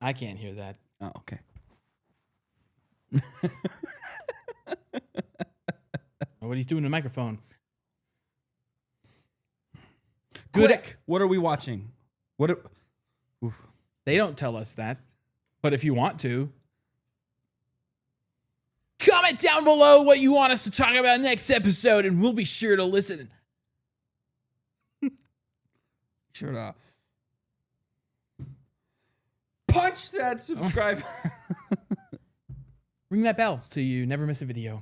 I can't hear that. Oh, okay. What he's doing to the microphone. Quick, what are we watching? They don't tell us that. But if you want to, comment down below what you want us to talk about next episode, and we'll be sure to listen. Sure to punch that subscribe. Ring that bell so you never miss a video.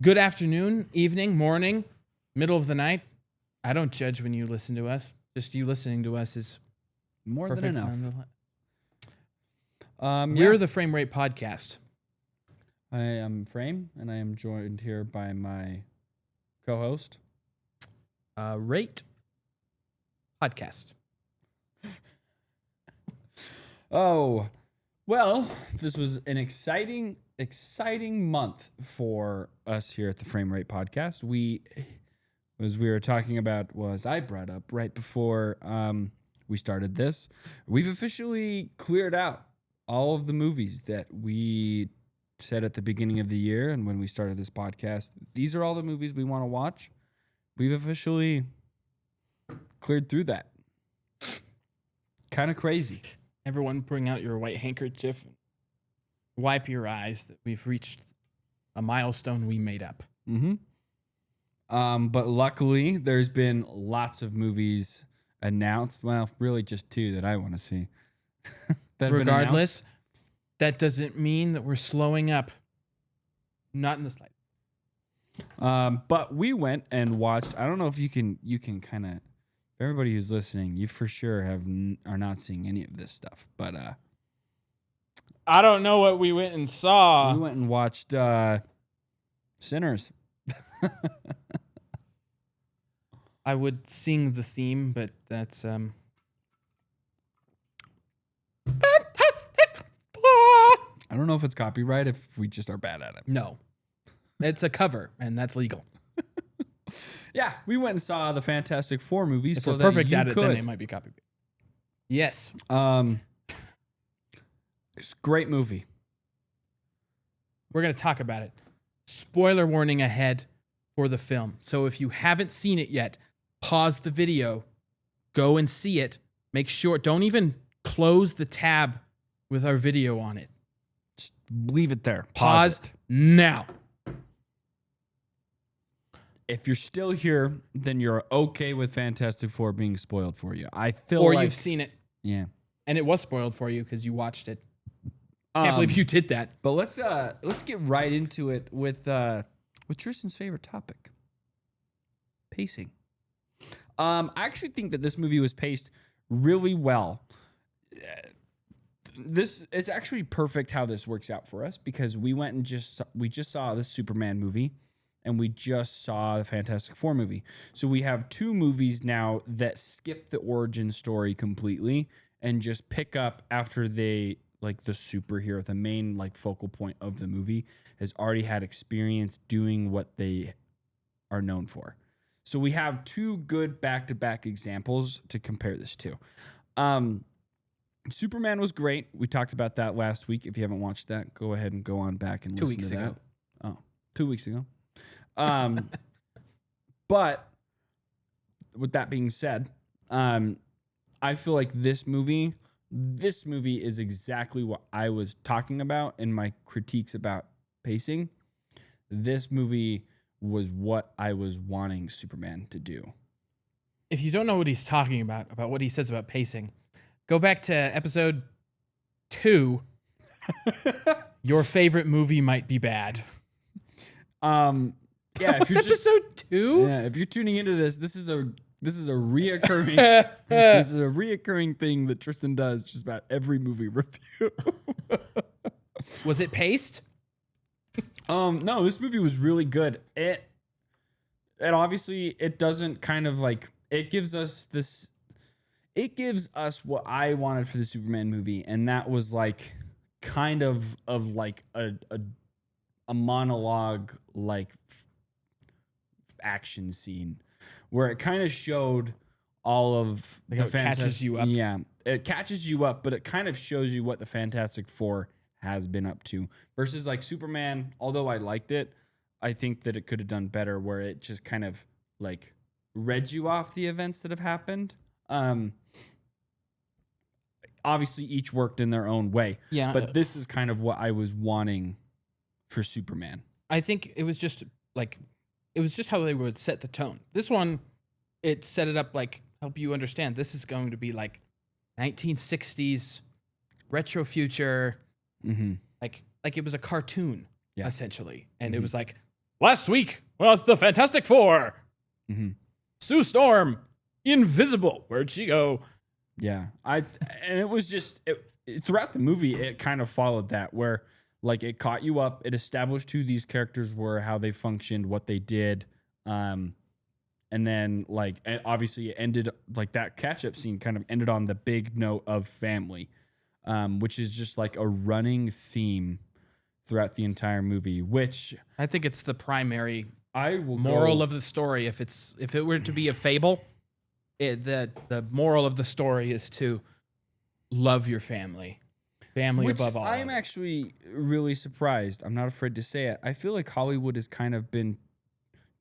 Good afternoon, evening, morning, middle of the night. I don't judge when you listen to us. Just you listening to us is More perfect. than enough. We're the Frame Rate Podcast. I am Frame, and I am joined here by my co-host. Rate Podcast. Oh, well, this was an exciting month for us here at the Frame Rate Podcast. I brought up right before we started this, we've officially cleared out all of the movies that we said at the beginning of the year and when we started this podcast. These are all the movies we want to watch. We've officially cleared through that. Kind of crazy. Everyone bring out your white handkerchief. Wipe your eyes that we've reached a milestone we made up. Mm-hmm. But luckily, there's been lots of movies announced. Well, really just 2 that I want to see. Regardless, that doesn't mean that we're slowing up. Not in the slightest. But we went and watched. I don't know if you can kind of. Everybody who's listening, you for sure are not seeing any of this stuff. But I don't know what we went and saw. we went and watched Sinners. I would sing the theme, but that's I don't know if it's copyright, if we just are bad at it. no. It's a cover, and that's legal. Yeah, we went and saw the Fantastic Four movies. If so we're that perfect you at it, could. then it might be copyright. Yes. It's a great movie. We're going to talk about it. Spoiler warning ahead for the film. So if you haven't seen it yet, pause the video, go and see it. Make sure, don't even close the tab with our video on it. Just leave it there. Pause it. now. If you're still here, then you're okay with Fantastic Four being spoiled for you. I feel Or like you've seen it, yeah. and it was spoiled for you because you watched it. Can't believe you did that. But let's get right into it with Tristan's favorite topic, pacing. I actually think that this movie was paced really well. It's actually perfect how this works out for us because we went and just saw this Superman movie and we just saw the Fantastic Four movie. So we have 2 movies now that skip the origin story completely and just pick up after they like the superhero, the main like focal point of the movie has already had experience doing what they are known for. So we have 2 good back-to-back examples to compare this to. Superman was great. We talked about that last week. If you haven't watched that, go ahead and go on back and 2 listen weeks to ago. that. Oh, 2 weeks ago. But with that being said, I feel like this movie is exactly what I was talking about in my critiques about pacing. This movie was what I was wanting Superman to do. If you don't know what he's talking about what he says about pacing, go back to episode 2. Your favorite movie might be bad. Yeah, That was episode 2? Yeah, if you're tuning into this is a reoccurring thing that Tristan does just about every movie review. Was it paced? No, this movie was really good. It obviously it doesn't kind of like it gives us what I wanted for the Superman movie, and that was like kind of like a monologue like action scene where it kind of showed all of Like the how it catches you up. Yeah, it catches you up, but it kind of shows you what the Fantastic Four has been up to. Versus like Superman, although I liked it, I think that it could have done better where it just kind of like read you off the events that have happened. Obviously, each worked in their own way. Yeah. But this is kind of what I was wanting for Superman. I think it was just how they would set the tone. This one, it set it up like help you understand this is going to be like 1960s retro future, like it was a cartoon essentially, and it was like last week, well, the Fantastic Four, Sue Storm, invisible, where'd she go? Yeah, and it was just throughout the movie, it kind of followed that where like it caught you up, it established who these characters were, how they functioned, what they did, and then like obviously it ended like that catch up scene kind of ended on the big note of family, which is just like a running theme throughout the entire movie. Which I think it's the primary moral moral of the story. If it were to be a fable, the moral of the story is to love your family above all. I'm actually really surprised. I'm not afraid to say it. I feel like Hollywood has kind of been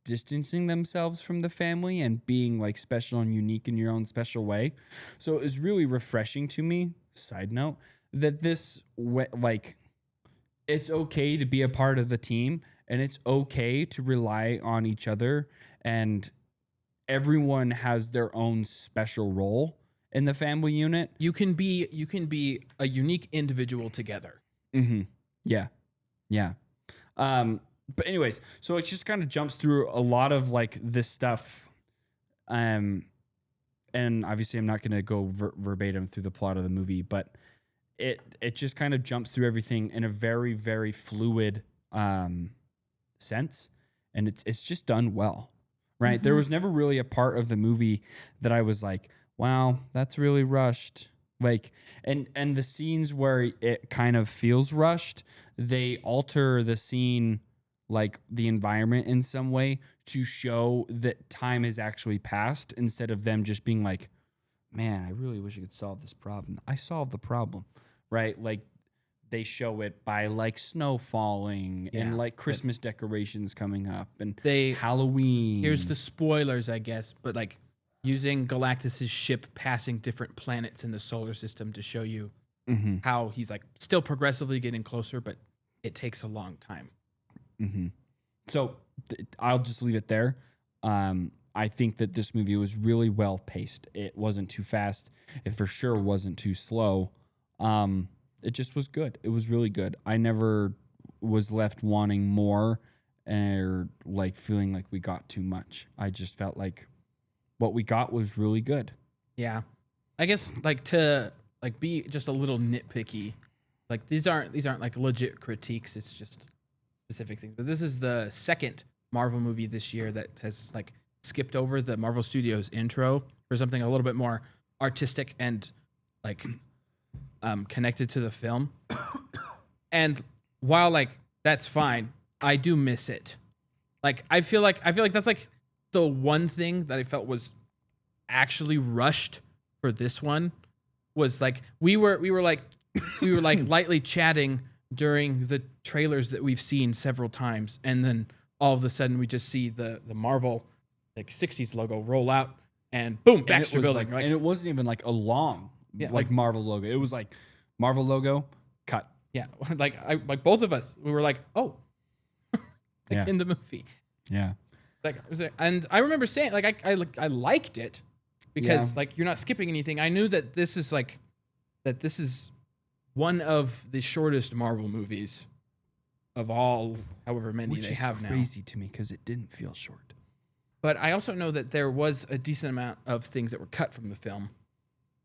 distancing themselves from the family and being like special and unique in your own special way. So it was really refreshing to me, side note, that like it's okay to be a part of the team and it's okay to rely on each other, and everyone has their own special role in the family unit. You can be a unique individual together. Yeah. But anyways, so it just kind of jumps through a lot of like this stuff. And obviously I'm not going to go verbatim through the plot of the movie, but it just kind of jumps through everything in a very, very fluid sense. And it's just done well, right? There was never really a part of the movie that I was like, wow, that's really rushed. Like, and the scenes where it kind of feels rushed, they alter the scene, like the environment in some way to show that time has actually passed instead of them just being like, man, I really wish I could solve this problem. I solved the problem, right? Like they show it by like snow falling and like Christmas decorations coming up and Halloween. Here's the spoilers, I guess, but like using Galactus's ship passing different planets in the solar system to show you how he's like still progressively getting closer, but it takes a long time. So I'll just leave it there. I think that this movie was really well paced. It wasn't too fast. It for sure wasn't too slow. It just was good. It was really good. I never was left wanting more or like feeling like we got too much. I just felt like what we got was really good. Yeah. I guess like to like be just a little nitpicky. Like these aren't like legit critiques. It's just specific things. But this is the second Marvel movie this year that has like skipped over the Marvel Studios intro for something a little bit more artistic and like connected to the film. And while like that's fine, I do miss it. Like I feel like that's like the one thing that I felt was actually rushed for this one was like we were like lightly chatting during the trailers that we've seen several times, and then all of a sudden we just see the Marvel like 60s logo roll out and boom, Baxter Building. Like, and it wasn't even like a long like Marvel logo. It was like Marvel logo cut. Yeah, like both of us, we were like, oh, in the movie. Yeah. And I remember saying like I liked it because like you're not skipping anything. I knew that this is one of the shortest Marvel movies of all, however many they have now. Which is crazy to me because it didn't feel short. But I also know that there was a decent amount of things that were cut from the film,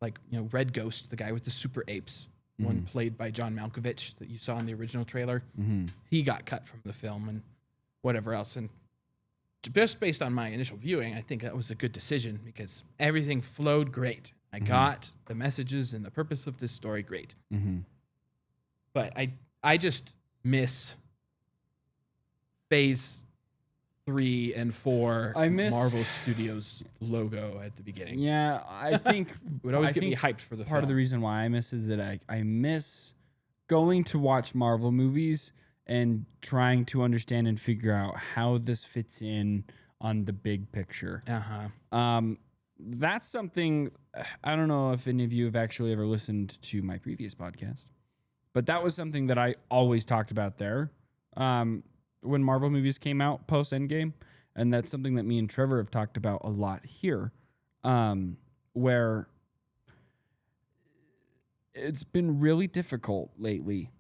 like Red Ghost, the guy with the super apes, one played by John Malkovich that you saw in the original trailer. He got cut from the film and whatever else. And just based on my initial viewing, I think that was a good decision because everything flowed great. I got the messages and the purpose of this story great. But I just miss Phase 3 and 4 I miss- Marvel Studios logo at the beginning. Yeah, I think It would always I get me think hyped for the part of the film. reason why I miss is that I miss going to watch Marvel movies and trying to understand and figure out how this fits in on the big picture. Uh-huh. That's something I don't know if any of you have actually ever listened to my previous podcast, but that was something that I always talked about there when Marvel movies came out post Endgame, and that's something that me and Trevor have talked about a lot here, where it's been really difficult lately.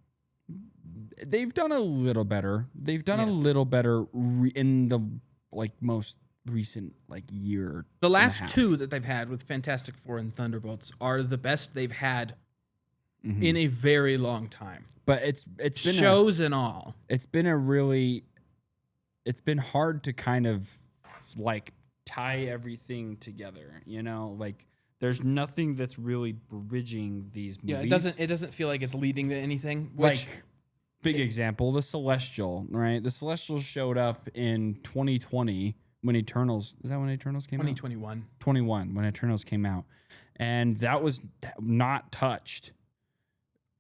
They've done a little better. They've done a little better in the most recent year. The and a last half. 2 that they've had with Fantastic Four and Thunderbolts are the best they've had in a very long time. But it's been Shows and all. it's been hard to kind of tie everything together, there's nothing that's really bridging these movies. Yeah, it doesn't feel like it's leading to anything. Which big example, The Celestial, right? The Celestial showed up in 2020 when Eternals, is that when Eternals came out? 2021. 21 when Eternals came out. And that was not touched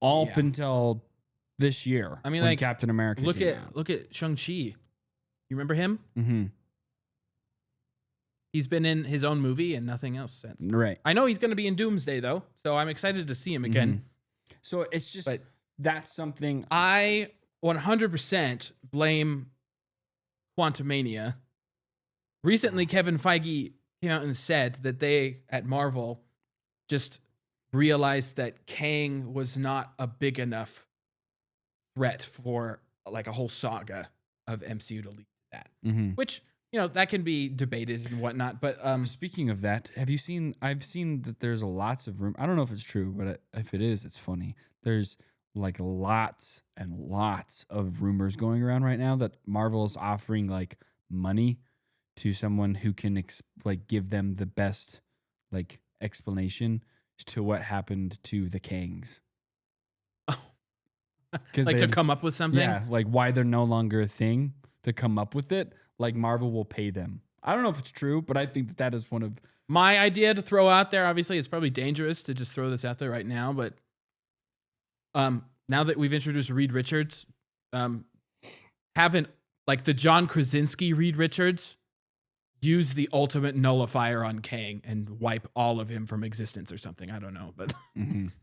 up until this year. I mean, when Captain America came out. Look at Shang-Chi. You remember him? Mm-hmm. He's been in his own movie and nothing else since. Right. I know he's going to be in Doomsday, though, so I'm excited to see him again. So it's just, But that's something. I 100% blame Quantumania. Recently, Kevin Feige came out and said that they, at Marvel, just realized that Kang was not a big enough threat for a whole saga of MCU to lead to that. Which, that can be debated and whatnot. But Speaking of that, I've seen that there's lots of I don't know if it's true, but if it is, it's funny. There's lots and lots of rumors going around right now that Marvel is offering money to someone who can give them the best explanation to what happened to the Kangs. to come up with something. Yeah, why they're no longer a thing, to come up with it. Marvel will pay them. I don't know if it's true, but I think that is one of my idea to throw out there. Obviously, it's probably dangerous to just throw this out there right now, but now that we've introduced Reed Richards, haven't the John Krasinski Reed Richards use the ultimate nullifier on Kang and wipe all of him from existence or something. I don't know, but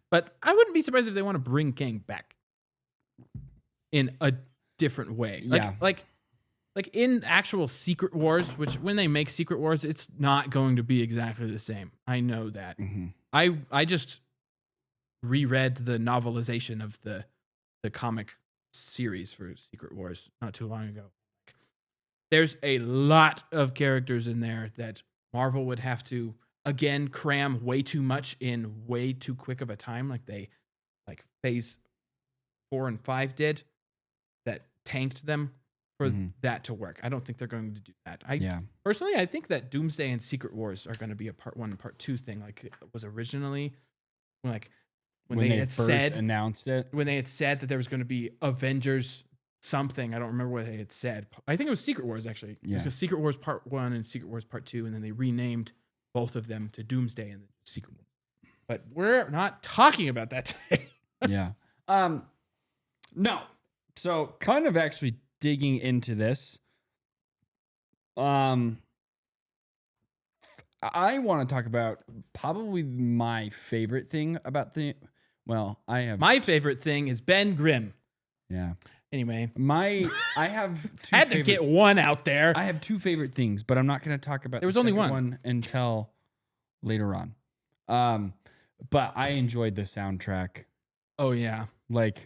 but I wouldn't be surprised if they want to bring Kang back in a different way. Like in actual Secret Wars, which when they make Secret Wars, it's not going to be exactly the same. I know that. I just reread the novelization of the comic series for Secret Wars not too long ago. There's a lot of characters in there that Marvel would have to again cram way too much in way too quick of a time, like Phase 4 and 5 did, that tanked them for that to work. I don't think they're going to do that. Personally, I think that Doomsday and Secret Wars are going to be a part 1 and part 2 thing, like it was originally when they had first announced it. When they had said that there was going to be Avengers something. I don't remember what they had said. I think it was Secret Wars, actually. Yeah. It was Secret Wars Part 1 and Secret Wars Part 2, and then they renamed both of them to Doomsday and Secret Wars. But we're not talking about that today. Yeah. No. So kind of actually digging into this. I want to talk about probably my favorite thing about my favorite thing is Ben Grimm. Yeah. Anyway, I have two had to get one out there. I have 2 favorite things, but I'm not going to talk about there was the only second one until later on. But I enjoyed the soundtrack. Oh yeah.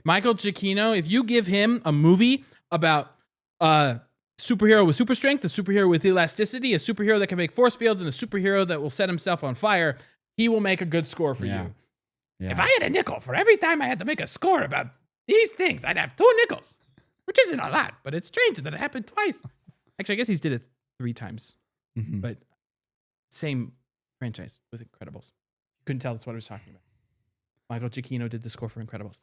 Michael Giacchino, if you give him a movie about a superhero with super strength, a superhero with elasticity, a superhero that can make force fields, and a superhero that will set himself on fire, he will make a good score for you. Yeah. If I had a nickel for every time I had to make a score about these things, I'd have 2 nickels, which isn't a lot, but it's strange that it happened twice. Actually, I guess he's did it 3 times, but same franchise with Incredibles. Couldn't tell that's what I was talking about. Michael Giacchino did the score for Incredibles.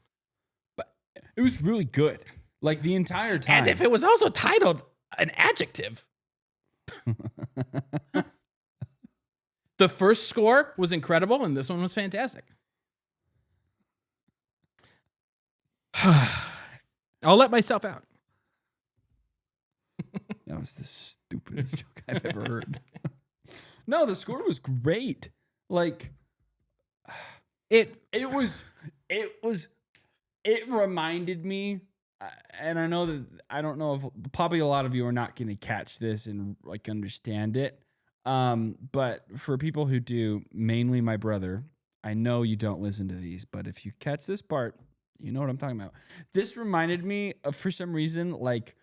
But it was really good. The entire time. And if it was also titled an adjective, The first score was incredible, and this one was fantastic. I'll let myself out. That was the stupidest joke I've ever heard. No, the score was great. Like it reminded me, and I know that I don't know if probably a lot of you are not going to catch this and like understand it. But for people who do, mainly my brother, I know you don't listen to these, but if you catch this part, you know what I'm talking about. This reminded me of, for some reason, like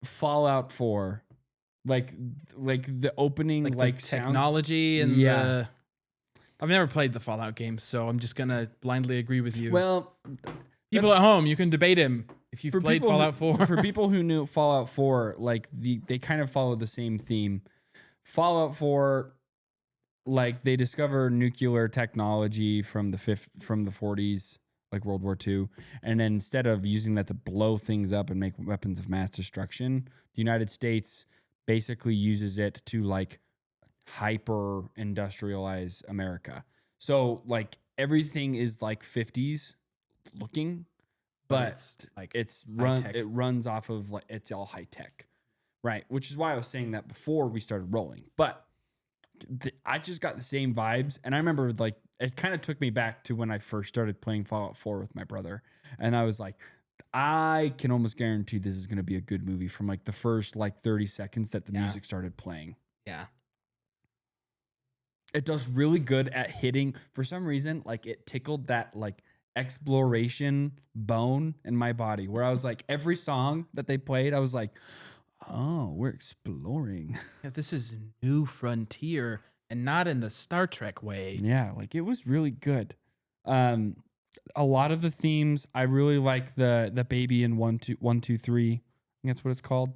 Fallout 4, like the opening, like the sound technology and Yeah. I've never played the Fallout games, so I'm just gonna blindly agree with you. Well, people at home, you can debate him if you've played Fallout 4. For people who knew Fallout 4, like they kind of follow the same theme. Fallout 4, like they discover nuclear technology from the 40s, like World War II, and then instead of using that to blow things up and make weapons of mass destruction, the United States basically uses it to like hyper industrialize America. So like everything is like 50s looking, but it's it runs off of like it's all high tech. Right, which is why I was saying that before we started rolling. But I just got the same vibes, and I remember like it kind of took me back to when I first started playing Fallout 4 with my brother, and I was like, I can almost guarantee this is going to be a good movie from like the first like 30 seconds that the music started playing. Yeah. It does really good at hitting. For some reason, like it tickled that like exploration bone in my body, where I was like, every song that they played, I was like, oh, we're exploring. Yeah, this is a new frontier and not in the Star Trek way. Yeah, like it was really good. A lot of the themes, I really like the baby in 1 2 1 2 3. I think that's what it's called.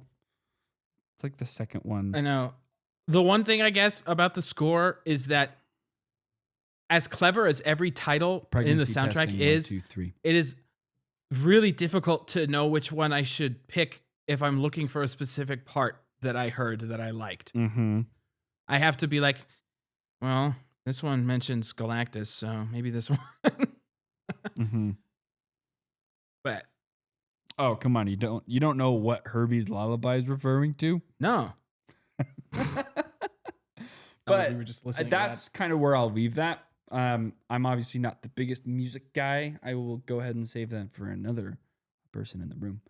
It's like the second one. I know. The one thing I guess about the score is that as clever as every title in the soundtrack testing, is, 1 2 3. it is really difficult to know which one I should pick if I'm looking for a specific part that I heard that I liked. Mm-hmm. I have to be like, well, this one mentions Galactus, so maybe this one. Mm-hmm. But oh, come on, you don't know what Herbie's Lullaby is referring to? no. But we were just listening that's kind of where I'll leave that. I'm obviously not the biggest music guy. I will go ahead and save that for another person in the room.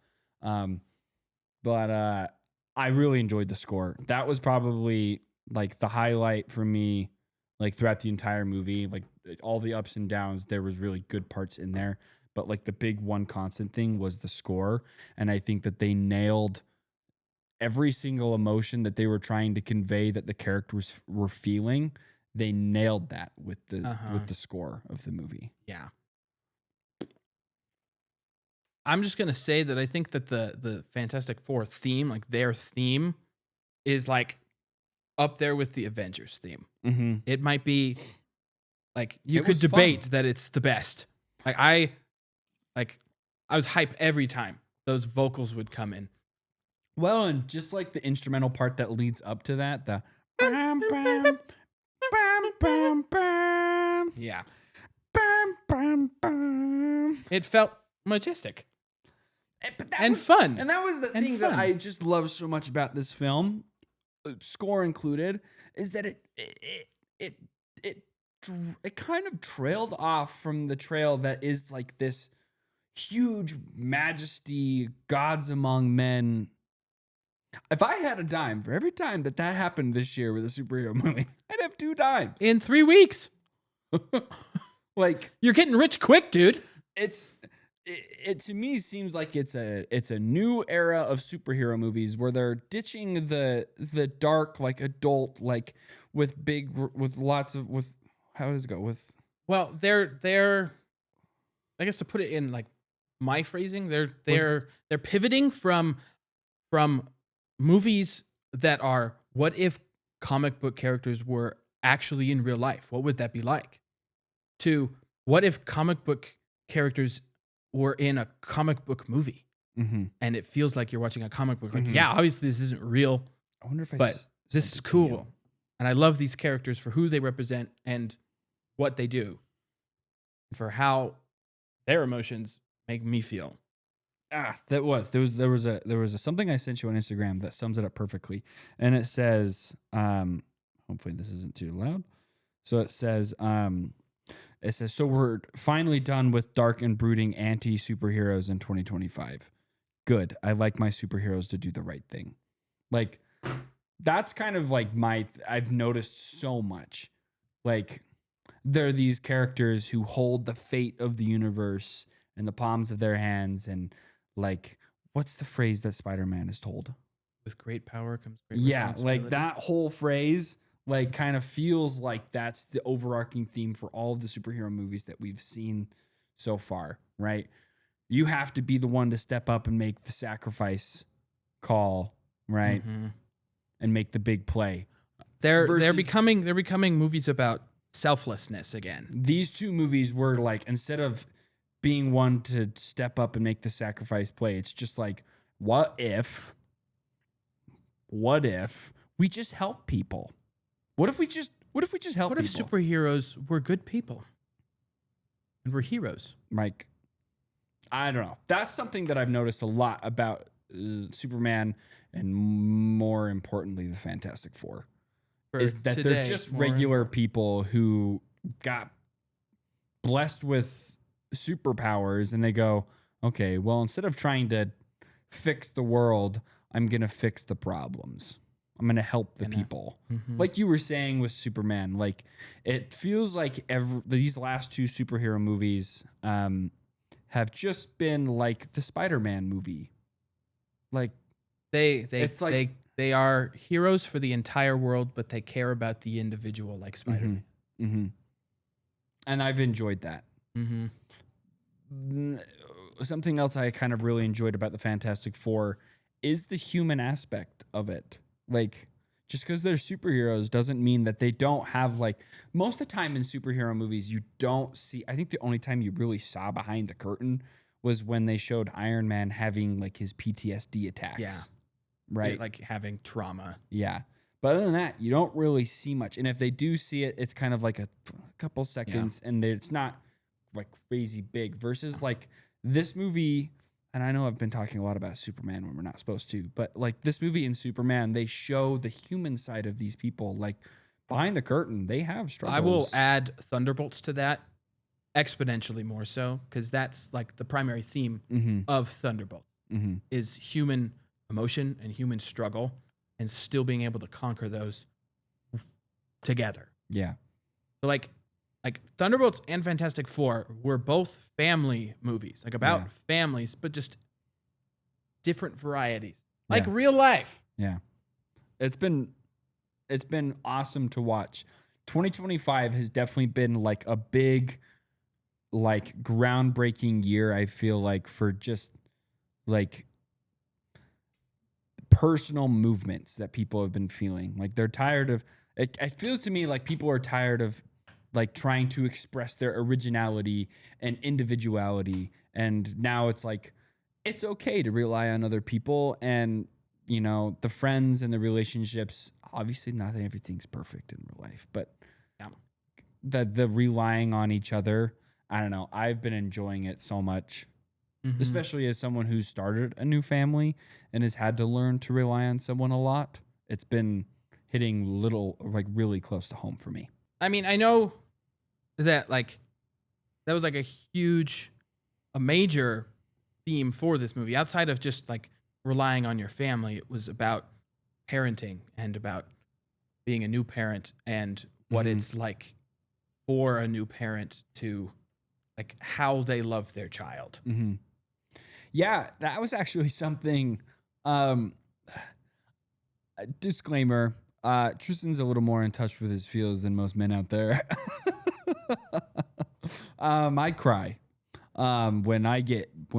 But I really enjoyed the score. That was probably like the highlight for me, like throughout the entire movie. Like all the ups and downs, there was really good parts in there. But like the big one constant thing was the score. And I think that they nailed every single emotion that they were trying to convey that the characters were feeling. They nailed that with the score of the movie. Yeah. I'm just going to say that I think that the Fantastic Four theme, like their theme, is like up there with the Avengers theme. Mm-hmm. It might be like you It could was debate fun. that it's the best. I was hype every time those vocals would come in. Well, and just like the instrumental part that leads up to that, the bam, bam, bam, bam, bam, Yeah. bam, bam, bam. It felt majestic But that and was, fun. and that was the And thing that fun. I just love so much about this film, score included, is that it kind of trailed off from the trail that is like this huge majesty, gods among men. If I had a dime for every time that happened this year with a superhero movie, I'd have 2 dimes. In 3 weeks. Like You're getting rich quick, dude. it to me seems like it's a new era of superhero movies where they're ditching the dark like adult like with how does it go with Well, they're I guess to put it in like my phrasing, they're pivoting from movies that are what if comic book characters were actually in real life? What would that be like? To what if comic book characters were in a comic book movie mm-hmm. and it feels like you're watching a comic book? Like, Mhm. yeah, obviously this isn't real. I wonder if But this sent is it to cool. you. And I love these characters for who they represent and what they do, and for how their emotions make me feel. There was a something I sent you on Instagram that sums it up perfectly, and it says, hopefully this isn't too loud. So it says, so we're finally done with dark and brooding anti superheroes in 2025. Good. I like my superheroes to do the right thing. Like, that's kind of like I've noticed so much. Like, there are these characters who hold the fate of the universe in the palms of their hands, and like, what's the phrase that Spider-Man is told? With great power comes great Like responsibility. that whole phrase, like, kind of feels like that's the overarching theme for all of the superhero movies that we've seen so far, right? You have to be the one to step up and make the sacrifice call, right? Mhm. And make the big play. They're Versus- becoming movies about selflessness again. These two movies were like, instead of being one to step up and make the sacrifice play, it's just like, what if we just help people? What if we just help What if people? superheroes were good people and were heroes? Like, I don't know. That's something that I've noticed a lot about Superman, and more importantly, the Fantastic Four, For is that they're today, just more- regular people who got blessed with superpowers, and they go, okay, well, instead of trying to fix the world, I'm going to fix the problems. I'm going to help the people. Mhm. Like you were saying with Superman, like, it feels like these last two superhero movies have just been like the Spider-Man movie. Like, it's like- they are heroes for the entire world, but they care about the individual, like Spider-Man. and I've enjoyed that. Something else I kind of really enjoyed about the Fantastic Four is the human aspect of it. Like, just because they're superheroes doesn't mean that they don't have, like, most of the time in superhero movies, you don't see, I think the only time you really saw behind the curtain was when they showed Iron Man having, like, his PTSD attacks. Yeah. Right? Like having trauma. Yeah. But other than that, you don't really see much. And if they do see it, it's kind of like a couple seconds, and it's not like crazy big versus like this movie. And I know I've been talking a lot about Superman when we're not supposed to, but like this movie in Superman, they show the human side of these people. Like, behind the curtain, they have struggles. I will add Thunderbolts to that exponentially more so, because that's like the primary theme of Thunderbolt is human emotion and human struggle, and still being able to conquer those together. Yeah. So like Thunderbolts and Fantastic Four were both family movies, like about Yeah. families, but just different varieties, like Yeah. real life. Yeah. It's been awesome to watch. 2025 has definitely been like a big, like, groundbreaking year, I feel like, for just like personal movements that people have been feeling. Like, they're tired of it. It feels to me like people are tired of like trying to express their originality and individuality. And now it's like, it's okay to rely on other people, and, you know, the friends and the relationships. Obviously, not everything's perfect in real life, but Yeah. the relying on each other. I don't know. I've been enjoying it so much, especially as someone who's started a new family and has had to learn to rely on someone a lot. It's been hitting really close to home for me. I mean, I know that like that was like a major theme for this movie. Outside of just like relying on your family, it was about parenting and about being a new parent and what it's like for a new parent to like how they love their child. Yeah, that was actually something. Disclaimer: Tristan's a little more in touch with his feels than most men out there. I cry when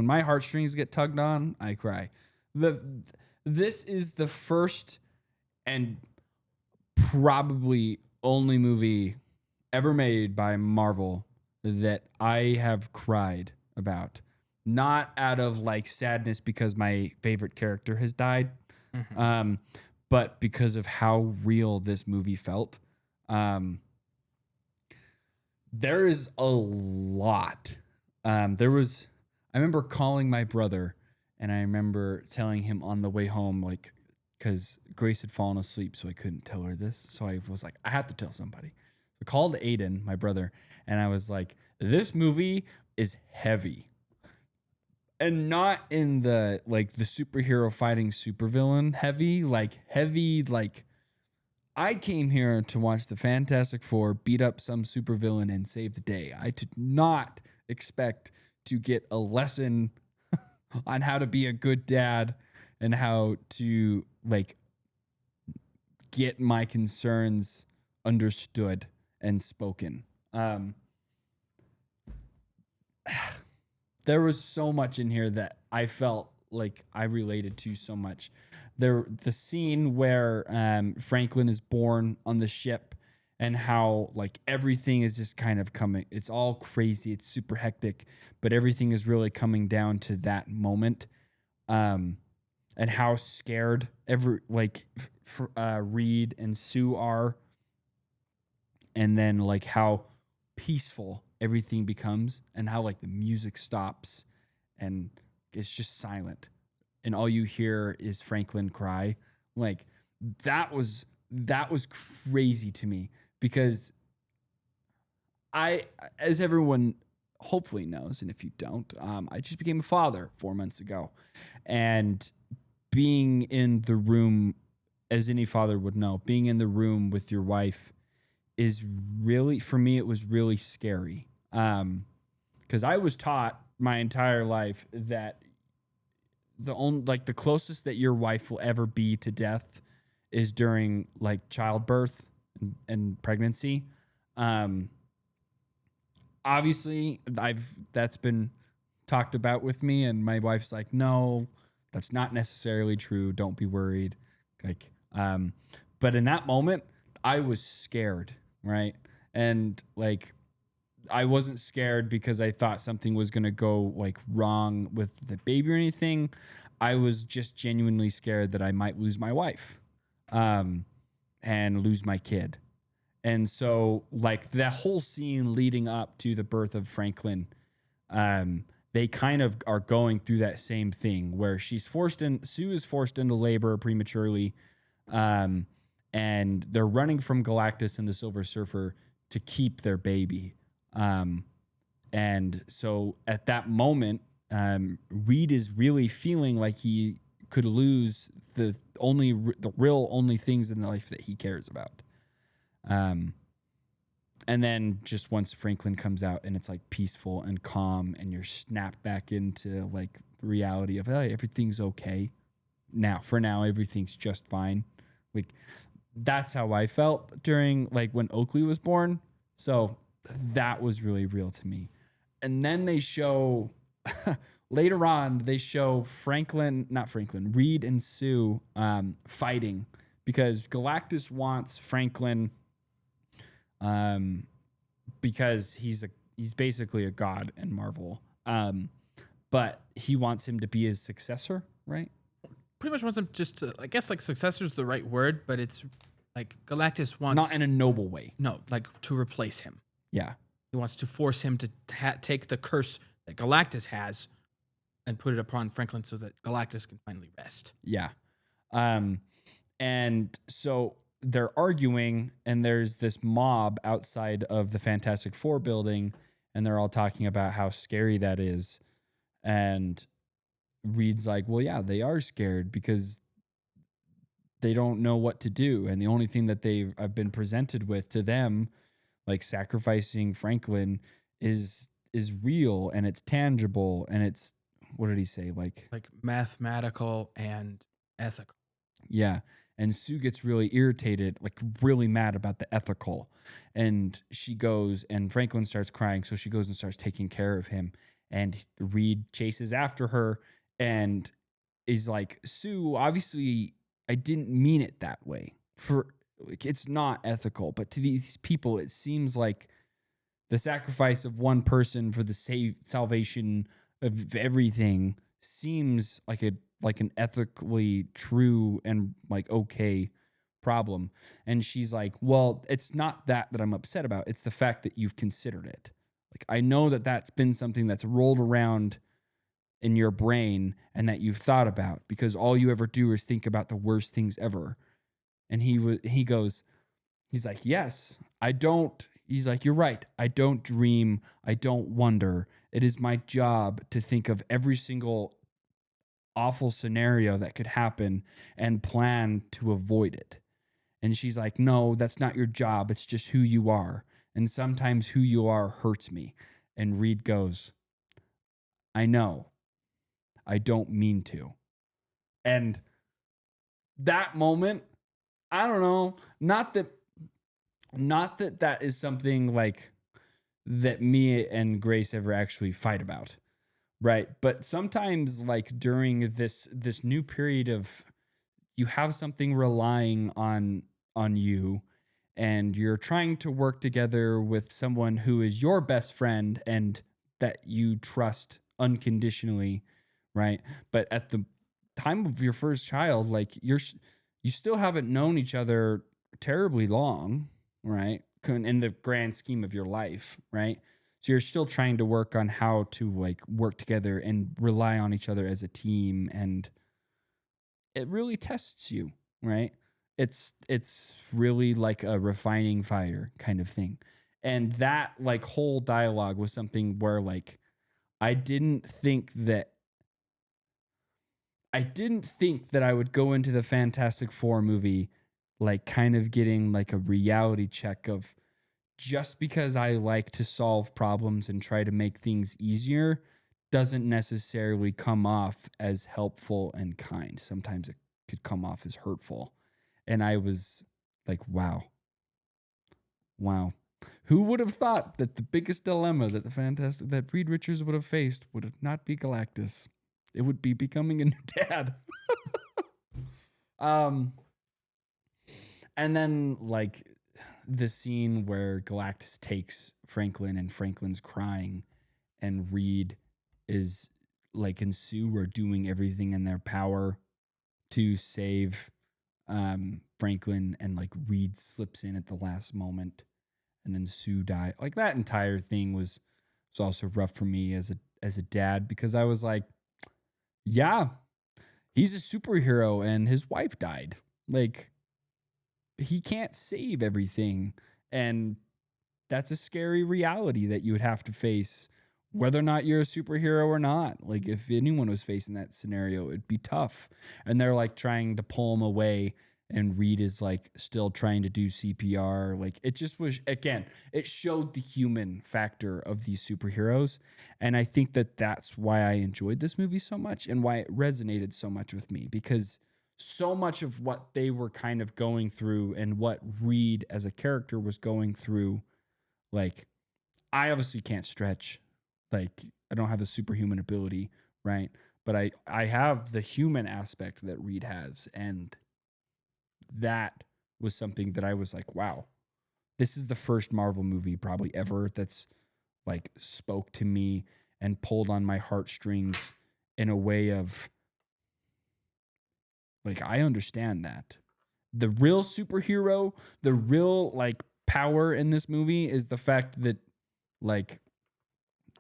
my heartstrings get tugged on. I cry. This is the first and probably only movie ever made by Marvel that I have cried about. Not out of like sadness because my favorite character has died, but because of how real this movie felt, there is a lot. I remember calling my brother, and I remember telling him on the way home, like, because Grace had fallen asleep, so I couldn't tell her this. So I was like, I have to tell somebody. I called Aiden, my brother, and I was like, this movie is heavy. And not in the like the superhero fighting supervillain heavy, like I came here to watch the Fantastic Four beat up some supervillain and save the day. I did not expect to get a lesson on how to be a good dad and how to like get my concerns understood and spoken. There was so much in here that I felt like I related to so much. The scene where Franklin is born on the ship and how like everything is just kind of coming. It's all crazy. It's super hectic, but everything is really coming down to that moment. And how scared Reed and Sue are. And then like how peaceful everything becomes and how like the music stops and it's just silent and all you hear is Franklin cry. Like that was crazy to me because as everyone hopefully knows, and if you don't, I just became a father 4 months ago, and being in the room, as any father would know, being in the room with your wife is really, for me, it was really scary. Because I was taught my entire life that the closest that your wife will ever be to death is during like childbirth and pregnancy. Obviously that's been talked about with me, and my wife's like, no, that's not necessarily true. Don't be worried. Like, but in that moment I was scared. Right. And like, I wasn't scared because I thought something was going to go like wrong with the baby or anything. I was just genuinely scared that I might lose my wife, and lose my kid. And so like that whole scene leading up to the birth of Franklin, they kind of are going through that same thing where Sue is forced into labor prematurely. And they're running from Galactus and the Silver Surfer to keep their baby. And so at that moment, Reed is really feeling like he could lose the real only things in life that he cares about. And then just once Franklin comes out and it's like peaceful and calm and you're snapped back into like reality of, hey, everything's okay. For now, everything's just fine. Like, that's how I felt during like when Oakley was born. So that was really real to me. And then they show later on, they show Reed and Sue fighting because Galactus wants Franklin because he's basically a god in Marvel. But he wants him to be his successor, right? Pretty much wants him just to, I guess like successor is the right word, but it's like Galactus wants, not in a noble way. No, like to replace him. Yeah. He wants to force him to take the curse that Galactus has and put it upon Franklin so that Galactus can finally rest. Yeah. And so they're arguing, and there's this mob outside of the Fantastic Four building, and they're all talking about how scary that is. And Reed's like, well, yeah, they are scared because they don't know what to do. And the only thing that I've been presented with to them, like sacrificing Franklin, is real and it's tangible and it's, what did he say? Like mathematical and ethical. Yeah. And Sue gets really irritated, like really mad about the ethical. And she goes, and Franklin starts crying. So she goes and starts taking care of him. And Reed chases after her and is like, Sue, obviously I didn't mean it that way. It's not ethical, but to these people, it seems like the sacrifice of one person for the salvation of everything seems like like an ethically true and like okay problem. And she's like, well, it's not that I'm upset about. It's the fact that you've considered it. Like, I know that that's been something that's rolled around in your brain and that you've thought about, because all you ever do is think about the worst things ever. And he goes, he's like, yes, I don't. He's like, you're right. I don't dream. I don't wonder. It is my job to think of every single awful scenario that could happen and plan to avoid it. And she's like, no, that's not your job. It's just who you are. And sometimes who you are hurts me. And Reed goes, I know. I don't mean to. And that moment, I don't know, not that that is something like that me and Grace ever actually fight about, right? But sometimes, like, during this new period of, you have something relying on you, and you're trying to work together with someone who is your best friend and that you trust unconditionally, right? But at the time of your first child, like, you still haven't known each other terribly long, right? In the grand scheme of your life, right? So you're still trying to work on how to like work together and rely on each other as a team, and it really tests you, right? It's really like a refining fire kind of thing. And that like whole dialogue was something where like I didn't think that I would go into the Fantastic Four movie like kind of getting like a reality check of, just because I like to solve problems and try to make things easier doesn't necessarily come off as helpful and kind. Sometimes it could come off as hurtful. And I was like, wow. Who would have thought that the biggest dilemma that Reed Richards would have faced would not be Galactus? It would be becoming a new dad. And then like the scene where Galactus takes Franklin and Franklin's crying, and Reed is like, and Sue are doing everything in their power to save Franklin, and like Reed slips in at the last moment, and then Sue died. Like, that entire thing was also rough for me as a dad, because I was like, yeah, he's a superhero and his wife died. Like, he can't save everything. And that's a scary reality that you would have to face, whether or not you're a superhero or not. Like, if anyone was facing that scenario, it'd be tough. And they're like trying to pull him away, and Reed is like still trying to do CPR. Like, it just was, again, it showed the human factor of these superheroes. And I think that that's why I enjoyed this movie so much, and why it resonated so much with me, because so much of what they were kind of going through and what Reed as a character was going through, like, I obviously can't stretch. Like, I don't have a superhuman ability, right? But I have the human aspect that Reed has. And that was something that I was like, wow, this is the first Marvel movie probably ever that's like spoke to me and pulled on my heartstrings in a way of like, I understand that. The real superhero, the real like power in this movie is the fact that like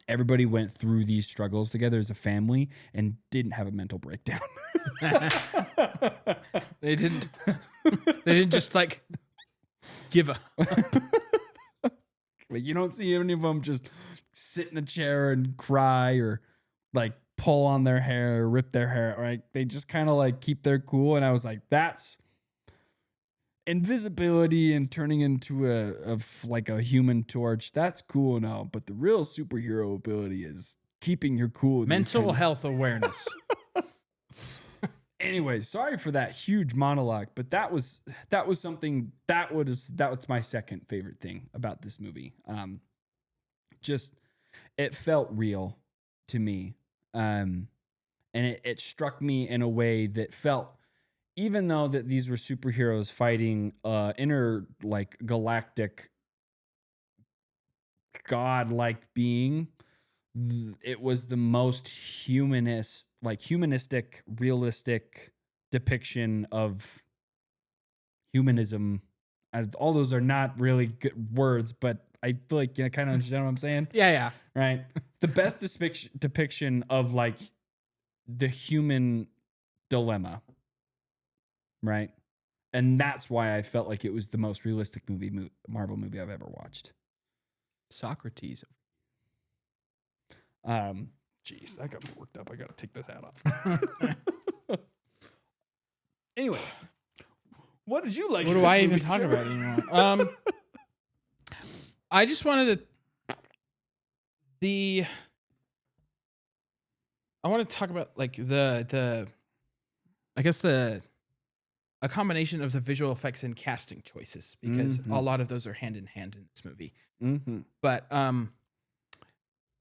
everybody went through these struggles together as a family and didn't have a mental breakdown. They didn't just like give up. But you don't see any of them just sit in a chair and cry, or like pull on their hair, or rip their hair, right? They just kind of like keep their cool. And I was like, that's invisibility and turning into like a human torch. That's cool now. But the real superhero ability is keeping your cool. in these Mental kind of- health awareness. Anyway, sorry for that huge monologue, but that was something that was my second favorite thing about this movie. Just it felt real to me, and it struck me in a way that felt, even though that these were superheroes fighting inner like galactic god-like being it was the most humanistic, realistic depiction of humanism. All those are not really good words, but I feel like you kind of understand what I'm saying, Yeah. right? It's the best depiction of like the human dilemma, right? And that's why I felt like it was the most realistic Marvel movie I've ever watched. Socrates. Jeez, that got me worked up. I got to take this hat off. Anyways, what did you like? What do I even talk about anymore? I just wanted to. I want to talk about like I guess a combination of the visual effects and casting choices, because a lot of those are hand in hand in this movie. Mm-hmm. But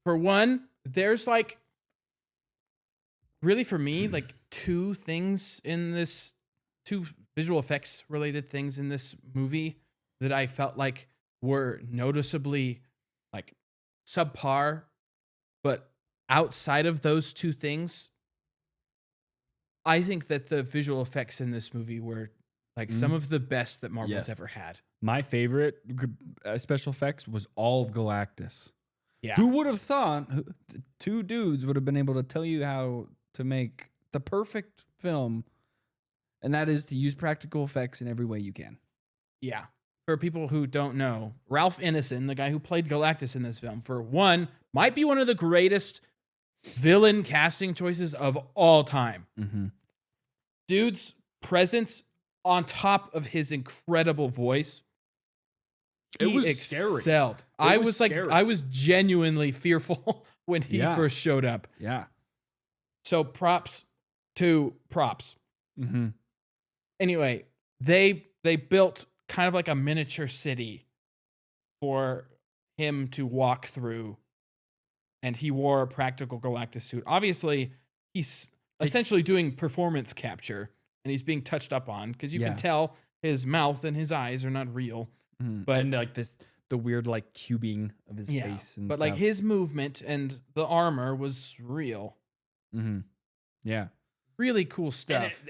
for one, there's like really for me like two visual effects related things in this movie that I felt like were noticeably like subpar, but outside of those two things, I think that the visual effects in this movie were like some of the best that Marvel's ever had. My favorite special effects was all of Galactus. Yeah. Who would have thought two dudes would have been able to tell you how to make the perfect film, and that is to use practical effects in every way you can. Yeah. For people who don't know, Ralph Ineson, the guy who played Galactus in this film, for one, might be one of the greatest villain casting choices of all time. Mm-hmm. Dude's presence on top of his incredible voice, It he was excelled. scary. I was genuinely fearful when he first showed up. Yeah. So props to props. Mm-hmm. Anyway, they built kind of like a miniature city for him to walk through, and he wore a practical Galactus suit. Obviously, he's essentially doing performance capture, and he's being touched up on because you can tell his mouth and his eyes are not real. But and like the weird like cubing of his face and but stuff. like his movement and the armor was real. Mm-hmm. Yeah. Really cool stuff.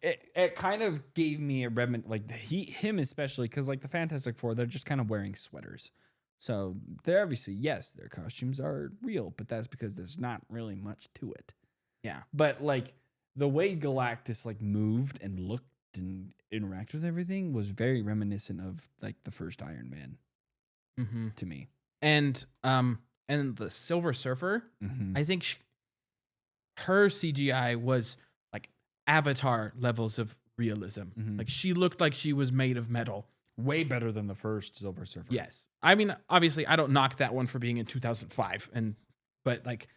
It kind of gave me a remnant, like him especially, because like the Fantastic Four, they're just kind of wearing sweaters. So they're obviously, yes, their costumes are real, but that's because there's not really much to it. Yeah. But like the way Galactus like moved and looked and interacted with everything was very reminiscent of like the first Iron Man to me. And the Silver Surfer, Mm-hmm. I think her CGI was like Avatar levels of realism. Mm-hmm. Like she looked like she was made of metal. Way better than the first Silver Surfer. Yes. I mean, obviously I don't knock that one for being in 2005, but like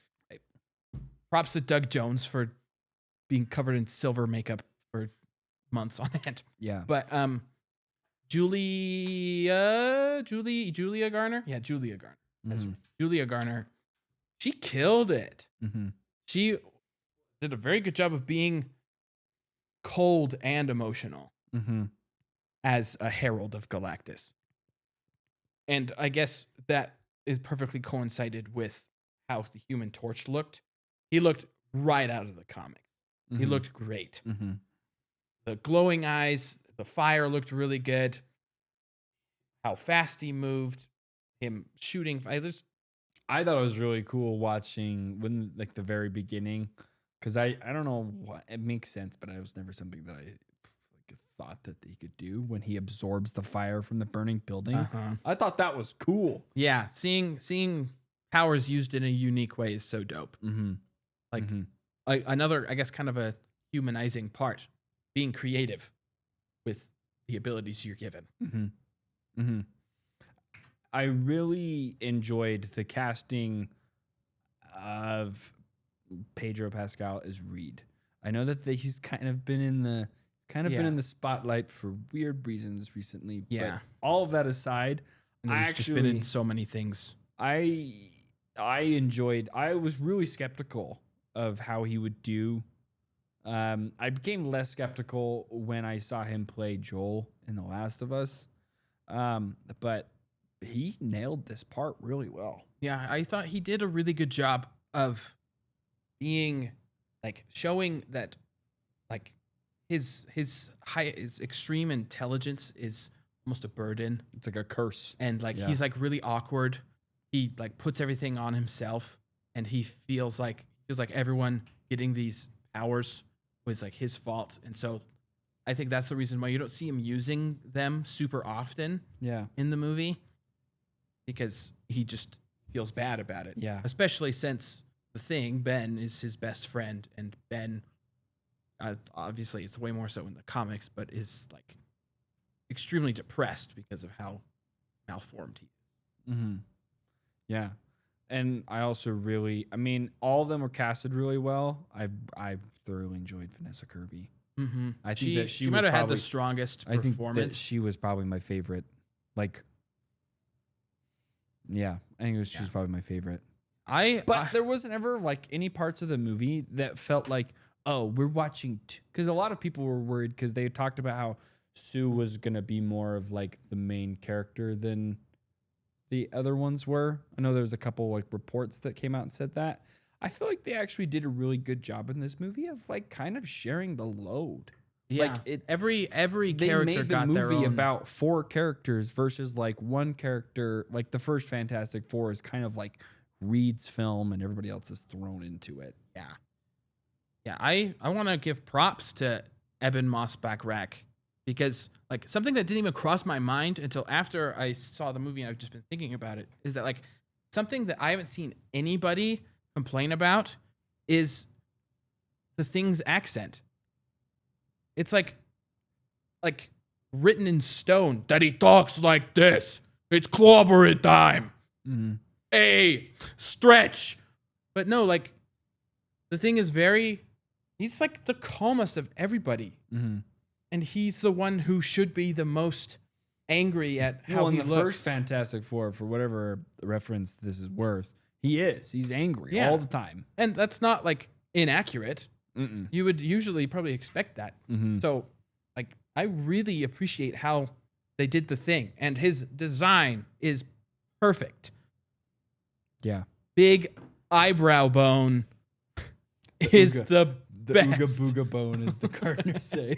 props to Doug Jones for being covered in silver makeup for months on end. Yeah. But Julia Garner? Yeah, Julia Garner. That's right. Julia Garner. She killed it. Mm-hmm. She did a very good job of being cold and emotional as a herald of Galactus. And I guess that is perfectly coincided with how the Human Torch looked. He looked right out of the comics. He looked great. Mm-hmm. The glowing eyes, the fire looked really good. How fast he moved, him shooting. I thought it was really cool watching when like the very beginning, because I don't know what it makes sense, but it was never something that I like thought that he could do when he absorbs the fire from the burning building. I thought that was cool. Yeah, seeing powers used in a unique way is so dope. Like another, I guess, kind of a humanizing part, being creative with the abilities you're given. I really enjoyed the casting of Pedro Pascal as Reed. I know that he's kind of been in the been in the spotlight for weird reasons recently. Yeah. But all of that aside, And he's just been in so many things. I enjoyed. I was really skeptical of how he would do. I became less skeptical when I saw him play Joel in The Last of Us. But he nailed this part really well. Yeah, I thought he did a really good job of being like showing that like his extreme intelligence is almost a burden, It's like a curse. and like Yeah. he's like really awkward. He like puts everything on himself, and he feels like everyone getting these powers was like his fault. And so I think that's the reason why you don't see him using them super often Yeah. in the movie, because he just feels bad about it. Yeah. Especially since the Thing, Ben, is his best friend, and Ben, obviously, it's way more so in the comics, but is like extremely depressed because of how malformed he is. Mm-hmm. Yeah. And I also all of them were casted really well. I thoroughly enjoyed Vanessa Kirby. Mm-hmm. I think that she might was have had probably- the strongest I think that performance. she was probably my favorite. Like, yeah, I think she was probably my favorite. But there wasn't ever like any parts of the movie that felt like, oh, we're watching. Because a lot of people were worried because they talked about how Sue was going to be more of like the main character than the other ones were. I know there's a couple like reports that came out and said that. I feel like they actually did a really good job in this movie of like kind of sharing the load. yeah, like, it- every They character made the got their movie own. about 4 characters versus like one character. Like the first Fantastic Four is kind of like Reed's film and everybody else is thrown into it. Yeah, I want to give props to Eben Moss-Backrack, because like something that didn't even cross my mind until after I saw the movie and I've just been thinking about it is that like something that I haven't seen anybody complain about is the Thing's accent. It's like written in stone that he talks like this. It's clobbering time. Mm-hmm. Hey, stretch. But no, like the Thing is he's like the calmest of everybody. Mm-hmm. And he's the one who should be the most angry at how Well, in he the looks. first Fantastic Four, for whatever reference this is worth, he's angry Yeah. all the time. And that's not like inaccurate. Mm-mm. You would usually probably expect that. Mm-hmm. So like I really appreciate how they did the Thing, and his design is perfect. Yeah. Big eyebrow bone is Ooga. the The best. Ooga Booga Bone, as the gardeners say.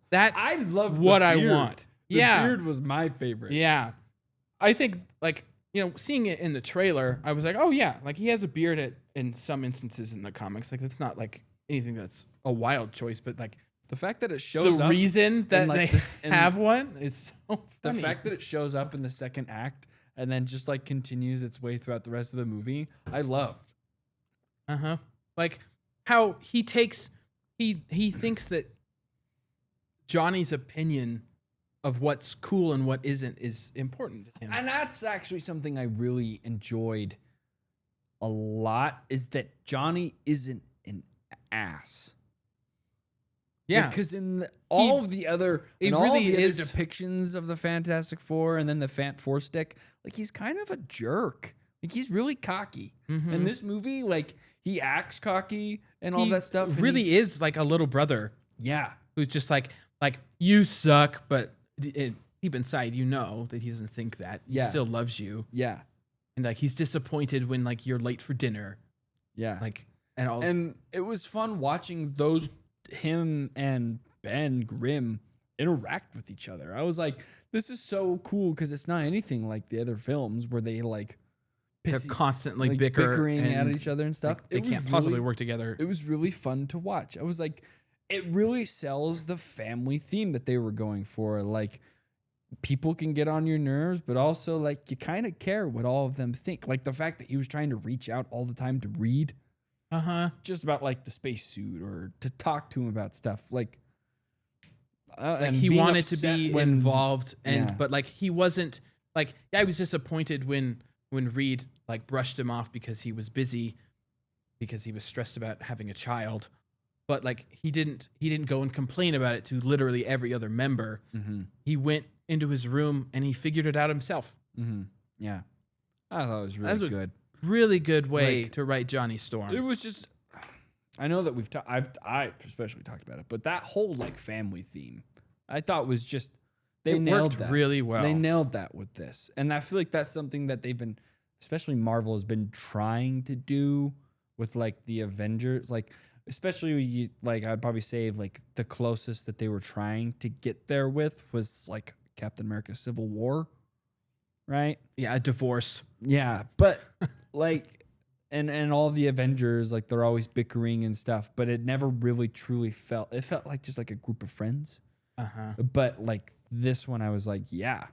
That's I love what the I beard. want. The Yeah. beard was my favorite. Yeah. I think like, seeing it in the trailer, I was like, oh yeah, like he has a beard in some instances in the comics. Like that's not like anything that's a wild choice, but like The fact that it shows the up, reason that like, they this- and have one is so the funny. fact that it shows up in the second act and then just like continues its way throughout the rest of the movie, I loved. Uh-huh. Like how he thinks that Johnny's opinion of what's cool and what isn't is important to him. And that's actually something I really enjoyed a lot, is that Johnny isn't an ass. Yeah. Because in all of the other, he in all really the other is- depictions of the Fantastic Four and then the Fant Four Stick, like he's kind of a jerk. Like he's really cocky. Mhm. In this movie, like he acts cocky and all He that stuff. and really is like a little brother yeah. who's just like you suck, but deep inside you know that he doesn't think that. He Yeah. still loves you, Yeah. and like he's disappointed when like you're late for dinner, Yeah. like and all. And it was fun watching him and Ben Grimm interact with each other. I was like, this is so cool because it's not anything like the other films where they like they're piss, constantly like, bickering at and each other and stuff. like, they It was can't possibly really- work together. It was really fun to watch. I was like, it really sells the family theme that they were going for. Like, people can get on your nerves, but also like you kind of care what all of them think. Like the fact that he was trying to reach out all the time to Reed, just about like the spacesuit or to talk to him about stuff. Like and he being wanted to upset be when- involved, and Yeah. but like he wasn't like. Yeah, I was disappointed when Reed like brushed him off because he was busy, because he was stressed about having a child. But like he didn't go and complain about it to literally every other member. Mhm. He went into his room and he figured it out himself. Mhm. Yeah, I thought it was That really was a good. Really good way Like, to write Johnny Storm. It was just, I know that I've especially talked about it, but that whole like family theme, I thought was just they It nailed worked that really well. They nailed that with this, and I feel like that's something that they've been especially Marvel has been trying to do with like the Avengers, like especially like I'd probably say like the closest that they were trying to get there with was like Captain America Civil War, right? Yeah, a divorce. Yeah, but like and all the Avengers, like they're always bickering and stuff, but it never really truly felt, it felt like just like a group of friends. Uh-huh. But like this one I was like, yeah.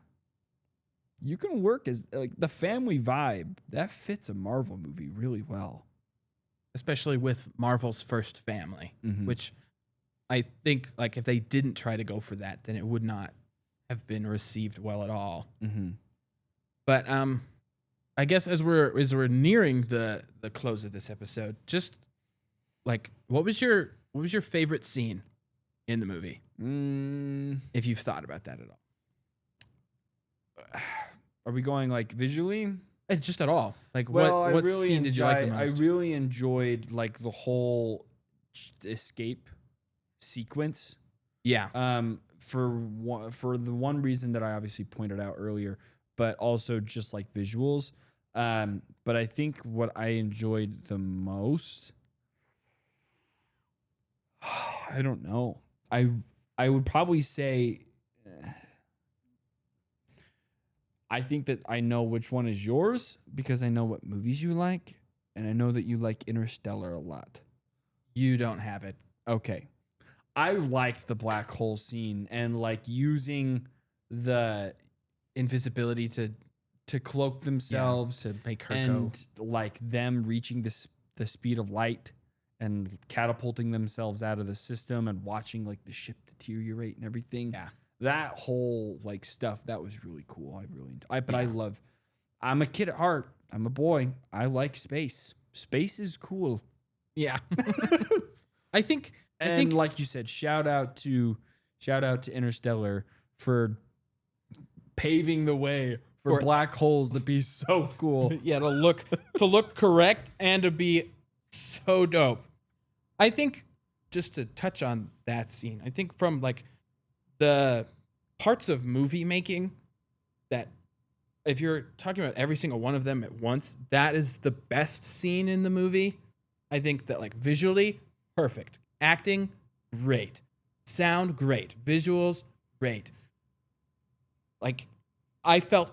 You can work as like the family vibe. That fits a Marvel movie really well. Especially with Marvel's first family, Mhm. which I think like if they didn't try to go for that, then it would not have been received well at all. Mm-hmm. But I guess as we're nearing the close of this episode, just like what was your favorite scene in the movie? If you've thought about that at all. Are we going like visually? Just at all. Like Well, what scene did you like the I most? really enjoyed like the whole escape sequence. Yeah. For the one reason that I obviously pointed out earlier, but also just like visuals. But I think what I enjoyed the most, I don't know. I would probably say, I think that I know which one is yours because I know what movies you like, and I know that you like Interstellar a lot. You don't have it. Okay. I liked the black hole scene and like using the Invisibility to cloak themselves to make her and like them reaching the speed of light and catapulting themselves out of the system and watching like the ship deteriorate and everything. Yeah. That whole like stuff, that was really cool. I Yeah. love, I'm a kid at heart. I'm a boy. I like space. Space is cool. Yeah. I think And like you said, shout out to Interstellar for paving the way for For- black holes to be so cool. yeah, to look correct and to be so dope. I think just to touch on that scene, I think from like the parts of movie making that if you're talking about every single one of them at once, that is the best scene in the movie. I think that like visually, perfect. Acting, great. Sound, great. Visuals, great. Like I felt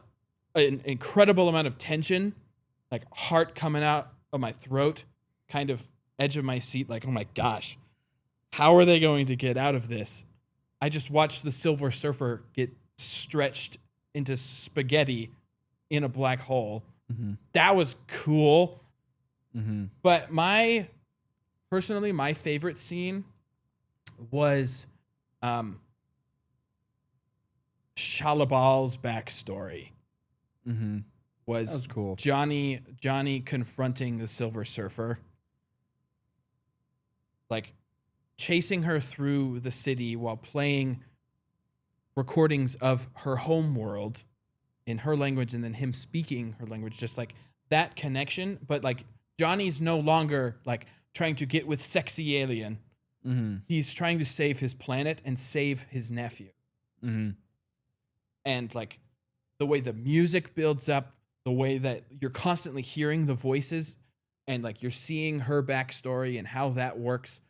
an incredible amount of tension, like heart coming out of my throat, kind of edge of my seat, like, oh my gosh, how are they going to get out of this? I just watched the Silver Surfer get stretched into spaghetti in a black hole. Mm-hmm. That was cool. Mm-hmm. But personally, my favorite scene was Shalabal's backstory. Mm-hmm. Was That was cool. Johnny confronting the Silver Surfer, like chasing her through the city while playing recordings of her home world in her language and then him speaking her language, just like that connection. But like Johnny's no longer like trying to get with sexy alien. Mm-hmm. He's trying to save his planet and save his nephew. Mm-hmm. And like the way the music builds up, the way that you're constantly hearing the voices and like you're seeing her backstory and how that works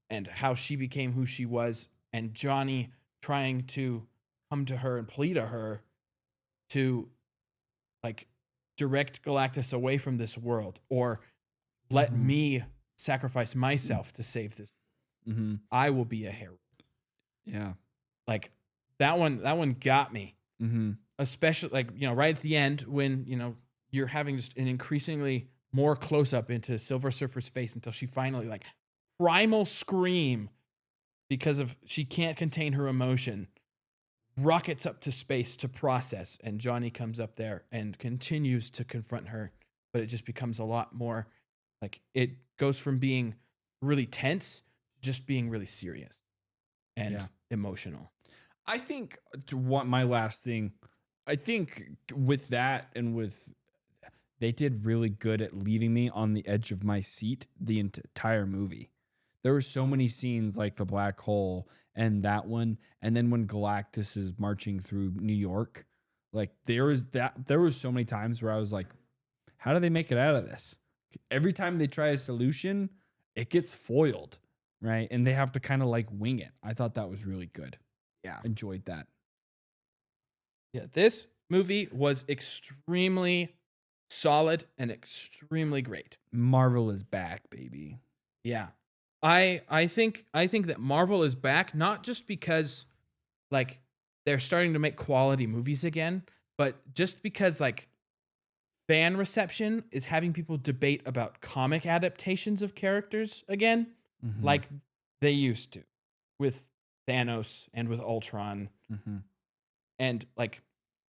and how she became who she was, and Johnny trying to come to her and plead to her to like direct Galactus away from this world or let Mhm. me sacrifice myself to save this. Mm-hmm. I will be a hero. Yeah. Like that one got me. Mm-hmm. Especially like, right at the end when, you're having just an increasingly more close up into Silver Surfer's face until she finally like primal scream because of she can't contain her emotion, rockets up to space to process, and Johnny comes up there and continues to confront her, but it just becomes a lot more like it goes from being really tense to just being really serious and Yeah. emotional. I think what my last thing, I think with that and with, they did really good at leaving me on the edge of my seat the entire movie. There were so many scenes like the black hole and that one, and then when Galactus is marching through New York, like there was so many times where I was like, how do they make it out of this? Every time they try a solution, it gets foiled, right? And they have to kind of like wing it. I thought that was really good. Yeah. Enjoyed that. Yeah, this movie was extremely solid and extremely great. Marvel is back, baby. Yeah. I think that Marvel is back not just because like they're starting to make quality movies again, but just because like fan reception is having people debate about comic adaptations of characters again, Mhm. like they used to with Thanos and with Ultron. Mhm. And like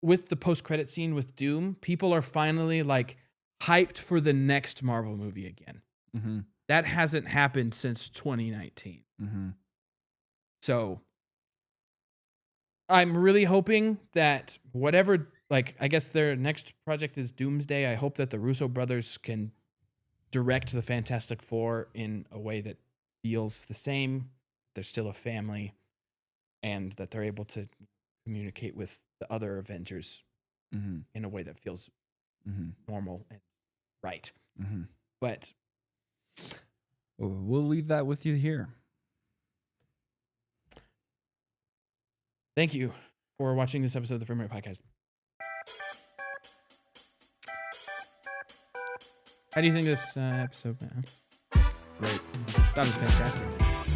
with the post-credit scene with Doom, people are finally like hyped for the next Marvel movie again. Mhm. That hasn't happened since 2019. Mhm. So I'm really hoping that whatever, like, I guess their next project is Doomsday. I hope that the Russo brothers can direct the Fantastic Four in a way that feels the same. They're still a family, and that they're able to communicate with the other Avengers Mhm. in a way that feels Mhm. normal and right. Mhm. But Well, we'll leave that with you here. thank you for watching this episode of the Frame Rate Podcast. How do you think this episode went? Great. That was fantastic.